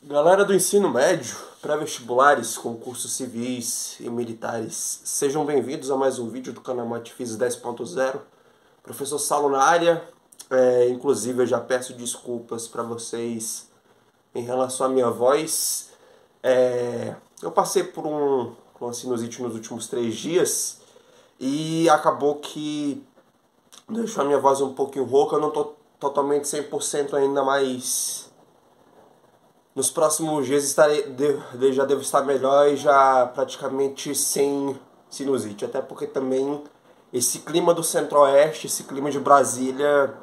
Galera do ensino médio, pré-vestibulares, concursos civis e militares, sejam bem-vindos a mais um vídeo do canal Matfis 10.0. Professor Saulo na área. Inclusive eu já peço desculpas para vocês em relação à minha voz. Eu passei por uma sinusite nos últimos 3 dias e acabou que deixou a minha voz um pouquinho rouca. Eu não estou totalmente 100% ainda, mas nos próximos dias já devo estar melhor e já praticamente sem sinusite. Até porque também esse clima do Centro-Oeste, esse clima de Brasília,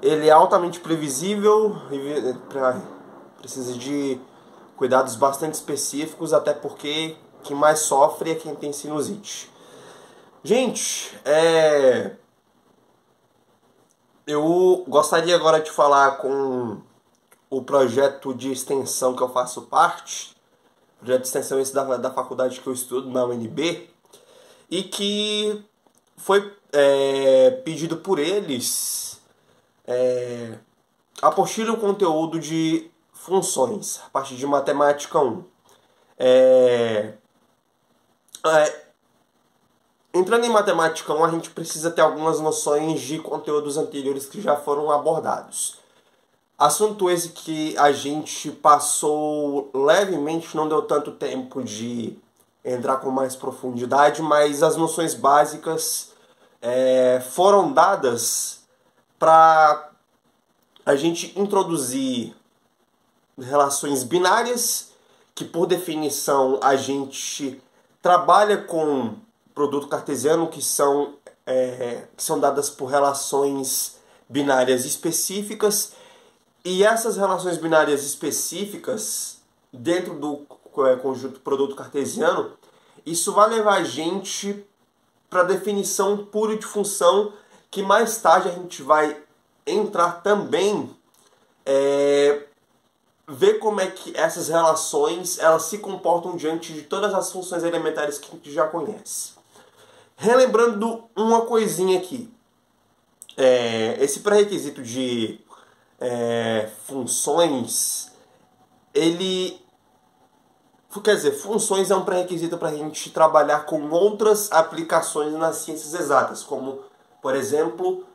ele é altamente previsível e precisa de cuidados bastante específicos, até porque quem mais sofre é quem tem sinusite. Gente, eu gostaria agora de falar com o projeto de extensão que eu faço parte, projeto de extensão esse da faculdade que eu estudo, na UNB, e que foi pedido por eles apostila o conteúdo de funções, a partir de matemática 1. Entrando em matemática 1, a gente precisa ter algumas noções de conteúdos anteriores que já foram abordados. Assunto esse que a gente passou levemente, não deu tanto tempo de entrar com mais profundidade, mas as noções básicas foram dadas para a gente introduzir relações binárias, que por definição a gente trabalha com produto cartesiano, que são dadas por relações binárias específicas. E essas relações binárias específicas, dentro do conjunto produto cartesiano, isso vai levar a gente para a definição pura de função, que mais tarde a gente vai entrar também, ver como é que essas relações elas se comportam diante de todas as funções elementares que a gente já conhece. Relembrando uma coisinha aqui, esse pré-requisito de funções, funções é um pré-requisito para a gente trabalhar com outras aplicações nas ciências exatas, como, por exemplo,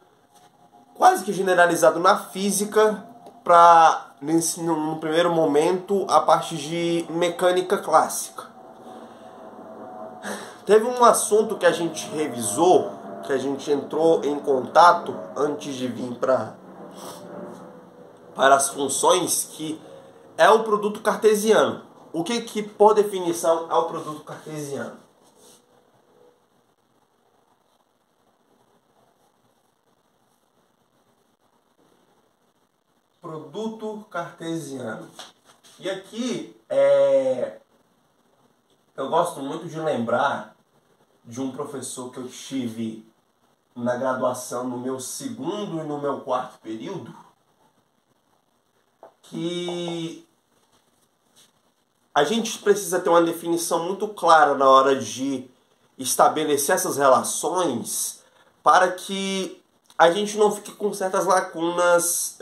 quase que generalizado na física, para, no primeiro momento, a parte de mecânica clássica. Teve um assunto que a gente revisou, que a gente entrou em contato antes de vir para as funções, que é o produto cartesiano. O que por definição é o produto cartesiano? Produto cartesiano. E aqui eu gosto muito de lembrar de um professor que eu tive na graduação, no meu 2º e no meu 4º período, que a gente precisa ter uma definição muito clara na hora de estabelecer essas relações, para que a gente não fique com certas lacunas,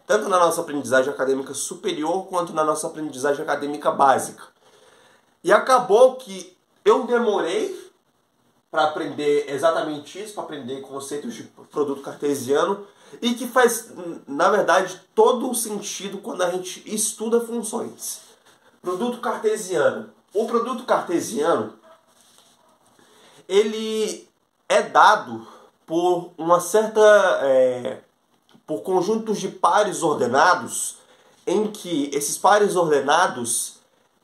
tanto na nossa aprendizagem acadêmica superior quanto na nossa aprendizagem acadêmica básica. E acabou que eu demorei para aprender exatamente isso, para aprender conceitos de produto cartesiano, e que faz, na verdade, todo o sentido quando a gente estuda funções. Produto cartesiano. O produto cartesiano, ele é dado por uma certa por conjuntos de pares ordenados, em que esses pares ordenados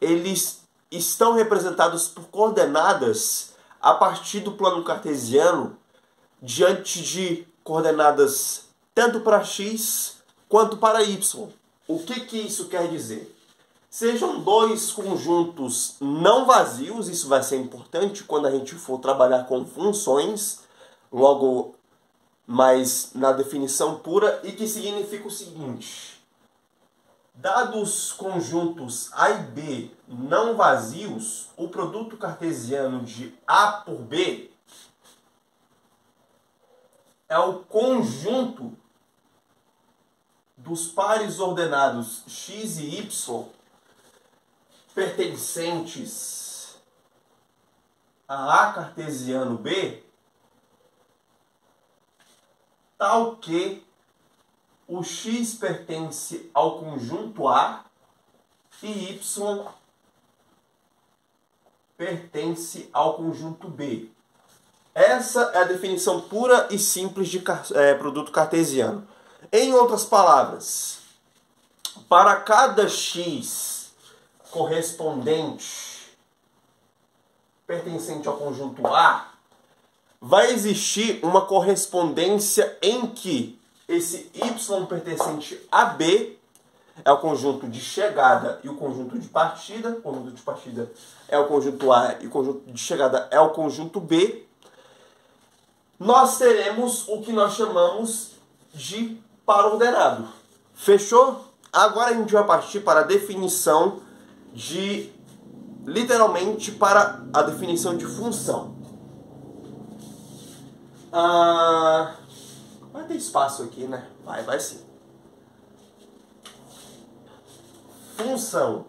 eles estão representados por coordenadas a partir do plano cartesiano, diante de coordenadas tanto para x quanto para y. O que isso quer dizer? Sejam dois conjuntos não vazios, isso vai ser importante quando a gente for trabalhar com funções, logo mais na definição pura, e que significa o seguinte: dados conjuntos A e B não vazios, o produto cartesiano de A por B é o conjunto dos pares ordenados x e y pertencentes a cartesiano B, tal que o x pertence ao conjunto A e y pertence ao conjunto B. Essa é a definição pura e simples de produto cartesiano. Em outras palavras, para cada x correspondente pertencente ao conjunto A, vai existir uma correspondência em que esse y pertencente a B é o conjunto de chegada e o conjunto de partida. O conjunto de partida é o conjunto A e o conjunto de chegada é o conjunto B. Nós teremos o que nós chamamos de par ordenado. Fechou? Agora a gente vai partir para a definição literalmente para a definição de função. Vai ter espaço aqui, né? Vai sim. Função.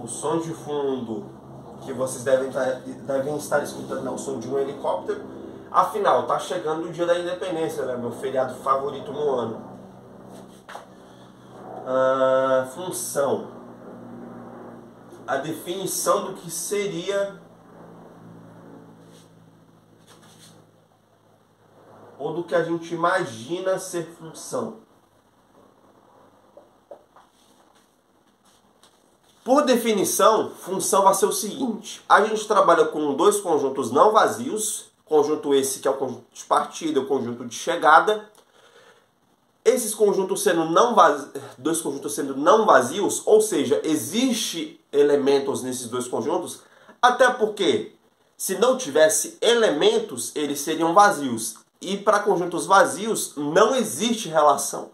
O som de fundo que vocês devem estar escutando é o som de um helicóptero. Afinal, tá chegando o dia da independência, né? Meu feriado favorito no ano. Função. A definição do que seria ou do que a gente imagina ser função. Por definição, função vai ser o seguinte: a gente trabalha com dois conjuntos não vazios, conjunto esse que é o conjunto de partida e o conjunto de chegada. Esses conjuntos dois conjuntos sendo não vazios, ou seja, existe elementos nesses dois conjuntos, até porque se não tivesse elementos, eles seriam vazios. E para conjuntos vazios não existe relação.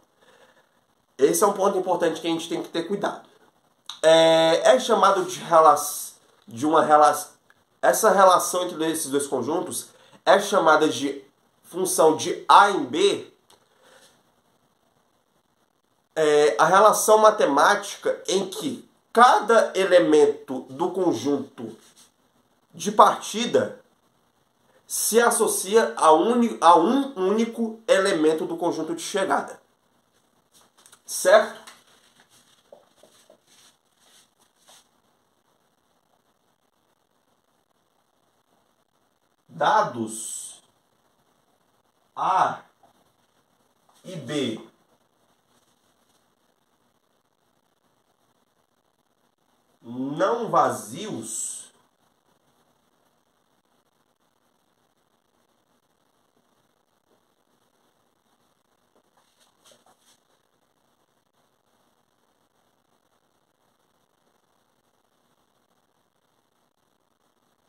Esse é um ponto importante que a gente tem que ter cuidado. É chamado de uma relação. Essa relação entre esses dois conjuntos é chamada de função de A em B. A relação matemática em que cada elemento do conjunto de partida se associa a um único elemento do conjunto de chegada. Certo? Dados A e B não vazios,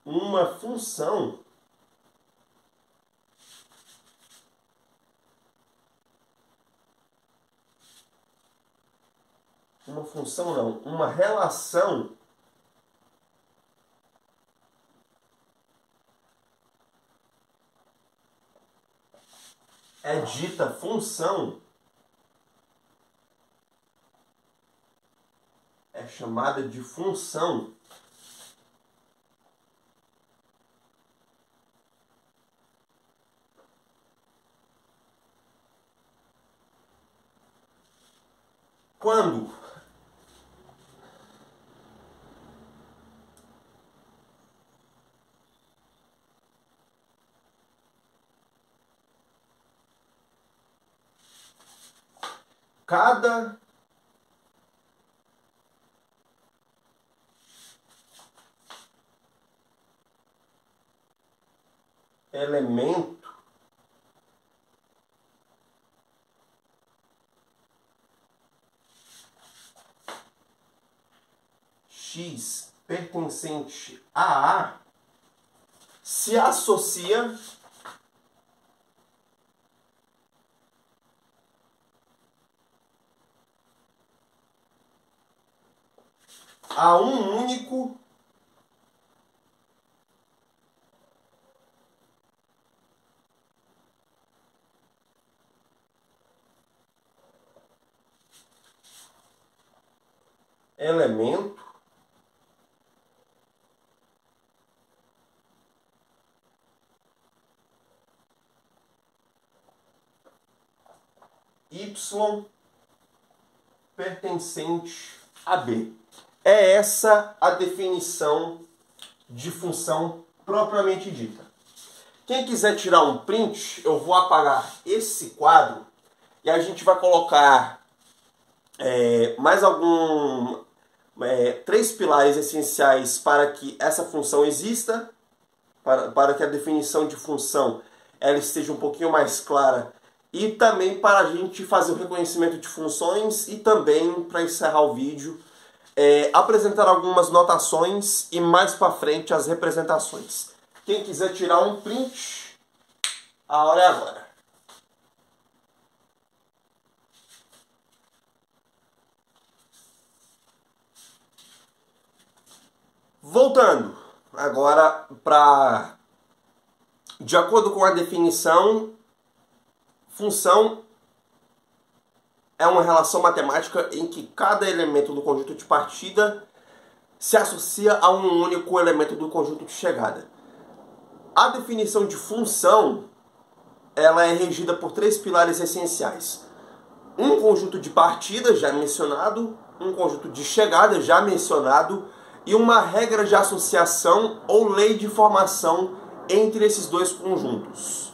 uma função uma relação é dita função, é chamada de função quando cada elemento X pertencente a A se associa a um único elemento y pertencente a B. É essa a definição de função propriamente dita. Quem quiser tirar um print, eu vou apagar esse quadro e a gente vai colocar mais três pilares essenciais para que essa função exista, para que a definição de função ela esteja um pouquinho mais clara, e também para a gente fazer o reconhecimento de funções e também, para encerrar o vídeo, apresentar algumas notações e mais para frente as representações. Quem quiser tirar um print, a hora é agora. Voltando agora para, de acordo com a definição, função é uma relação matemática em que cada elemento do conjunto de partida se associa a um único elemento do conjunto de chegada. A definição de função ela é regida por três pilares essenciais. Um conjunto de partida, já mencionado, um conjunto de chegada, já mencionado, e uma regra de associação ou lei de formação entre esses dois conjuntos.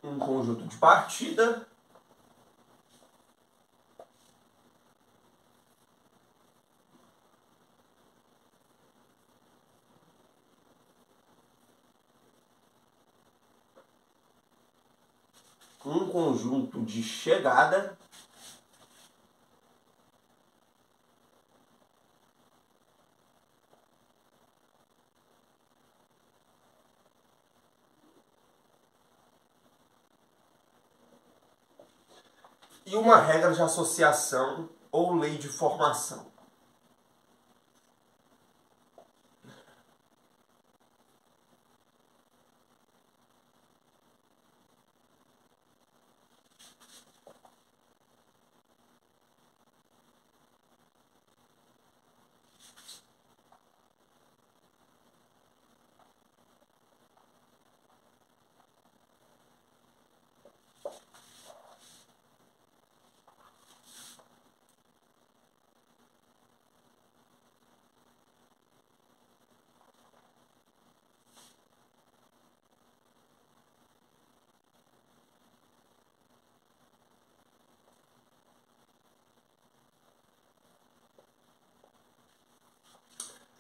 Um conjunto de partida, um conjunto de chegada e uma regra de associação ou lei de formação.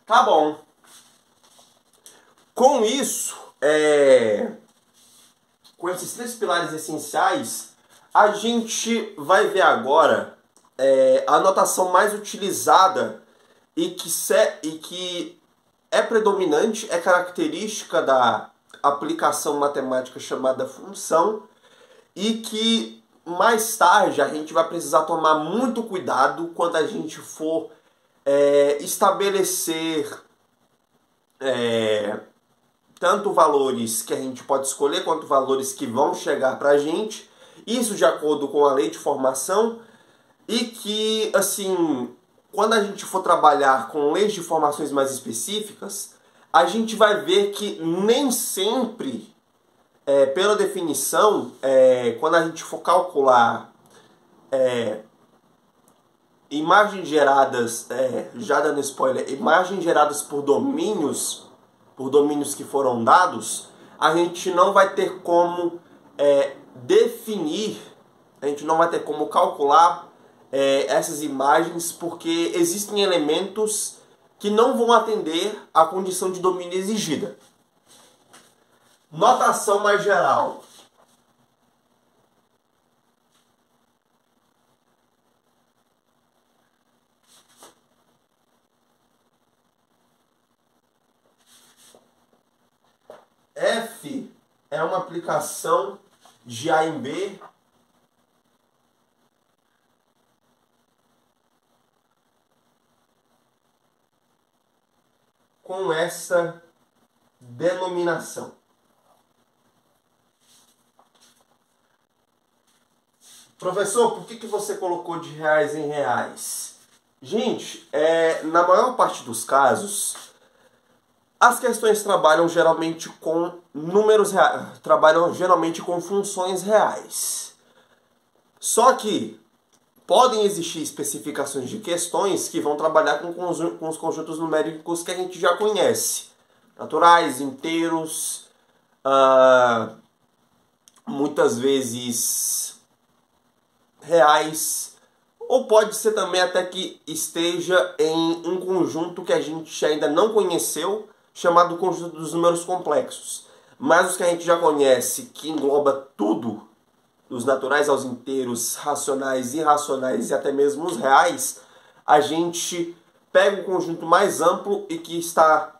Tá bom. Com isso, com esses três pilares essenciais, a gente vai ver agora a notação mais utilizada e que é predominante, é característica da aplicação matemática chamada função, e que mais tarde a gente vai precisar tomar muito cuidado quando a gente for estabelecer tanto valores que a gente pode escolher quanto valores que vão chegar para a gente, isso de acordo com a lei de formação, e que, assim, quando a gente for trabalhar com leis de formações mais específicas, a gente vai ver que nem sempre, pela definição, quando a gente for calcular imagens geradas, já dando spoiler, imagens geradas por domínios que foram dados, a gente não vai ter como definir, a gente não vai ter como calcular essas imagens, porque existem elementos que não vão atender à condição de domínio exigida. Notação mais geral. F é uma aplicação de A em B com essa denominação. Professor, por que você colocou de reais em reais? Gente, na maior parte dos casos, as questões trabalham geralmente com números reais, trabalham geralmente com funções reais. Só que podem existir especificações de questões que vão trabalhar com os conjuntos numéricos que a gente já conhece. Naturais, inteiros, muitas vezes reais, ou pode ser também até que esteja em um conjunto que a gente ainda não conheceu, chamado conjunto dos números complexos. Mas os que a gente já conhece, que engloba tudo, dos naturais aos inteiros, racionais, irracionais e até mesmo os reais, a gente pega um conjunto mais amplo e que está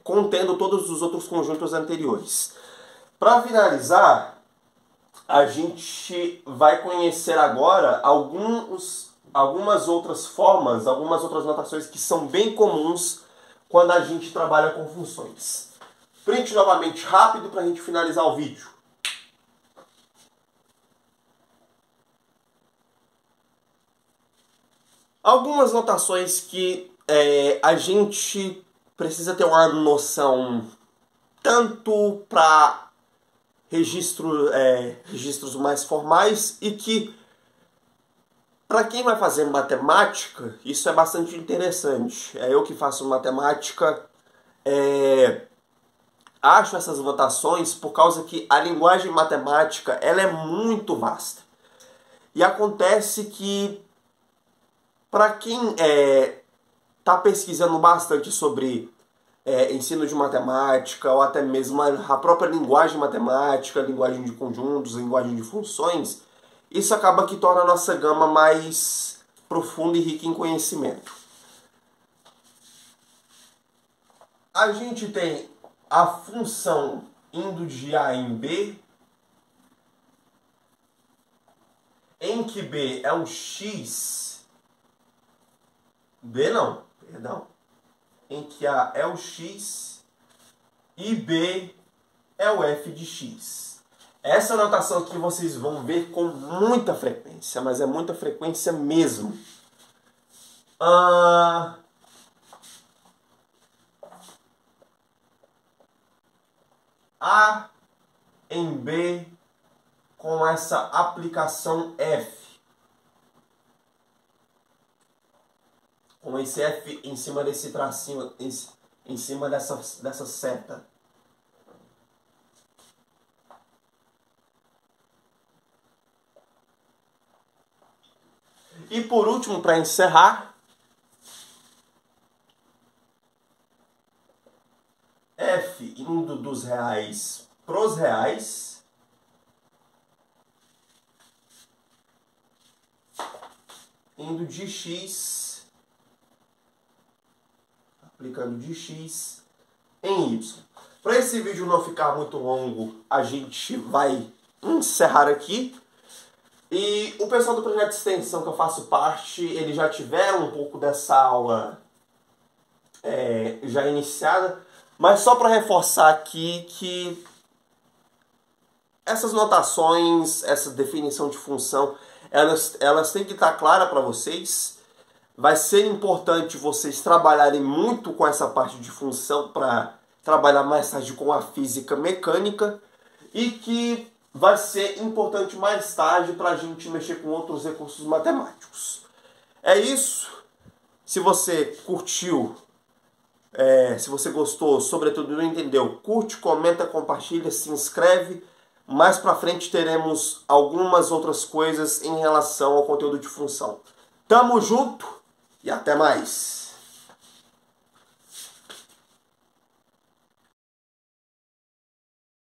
contendo todos os outros conjuntos anteriores. Para finalizar, a gente vai conhecer agora algumas outras formas, algumas outras notações que são bem comuns quando a gente trabalha com funções. Print novamente rápido para a gente finalizar o vídeo. Algumas notações que a gente precisa ter uma noção tanto para registros mais formais e que, para quem vai fazer matemática, isso é bastante interessante. Eu que faço matemática, acho essas notações por causa que a linguagem matemática ela é muito vasta. E acontece que, para quem está pesquisando bastante sobre ensino de matemática, ou até mesmo a própria linguagem matemática, linguagem de conjuntos, linguagem de funções, isso acaba que torna a nossa gama mais profunda e rica em conhecimento. A gente tem a função indo de A em B, em que B é o x, B não, perdão, em que A é o x e B é o f de x. Essa notação aqui vocês vão ver com muita frequência, mas é muita frequência mesmo. A em B com essa aplicação F. Com esse F em cima desse tracinho, em cima dessa seta. E por último, para encerrar, F indo dos reais para os reais, indo de x, aplicando de x em y. Para esse vídeo não ficar muito longo, a gente vai encerrar aqui. E o pessoal do projeto de extensão que eu faço parte, eles já tiveram um pouco dessa aula já iniciada, mas só para reforçar aqui que essas notações, essa definição de função, elas têm que estar claras para vocês. Vai ser importante vocês trabalharem muito com essa parte de função para trabalhar mais tarde com a física mecânica, e que vai ser importante mais tarde para a gente mexer com outros recursos matemáticos. É isso. Se você curtiu, se você gostou, sobretudo não entendeu, curte, comenta, compartilha, se inscreve. Mais para frente teremos algumas outras coisas em relação ao conteúdo de função. Tamo junto e até mais!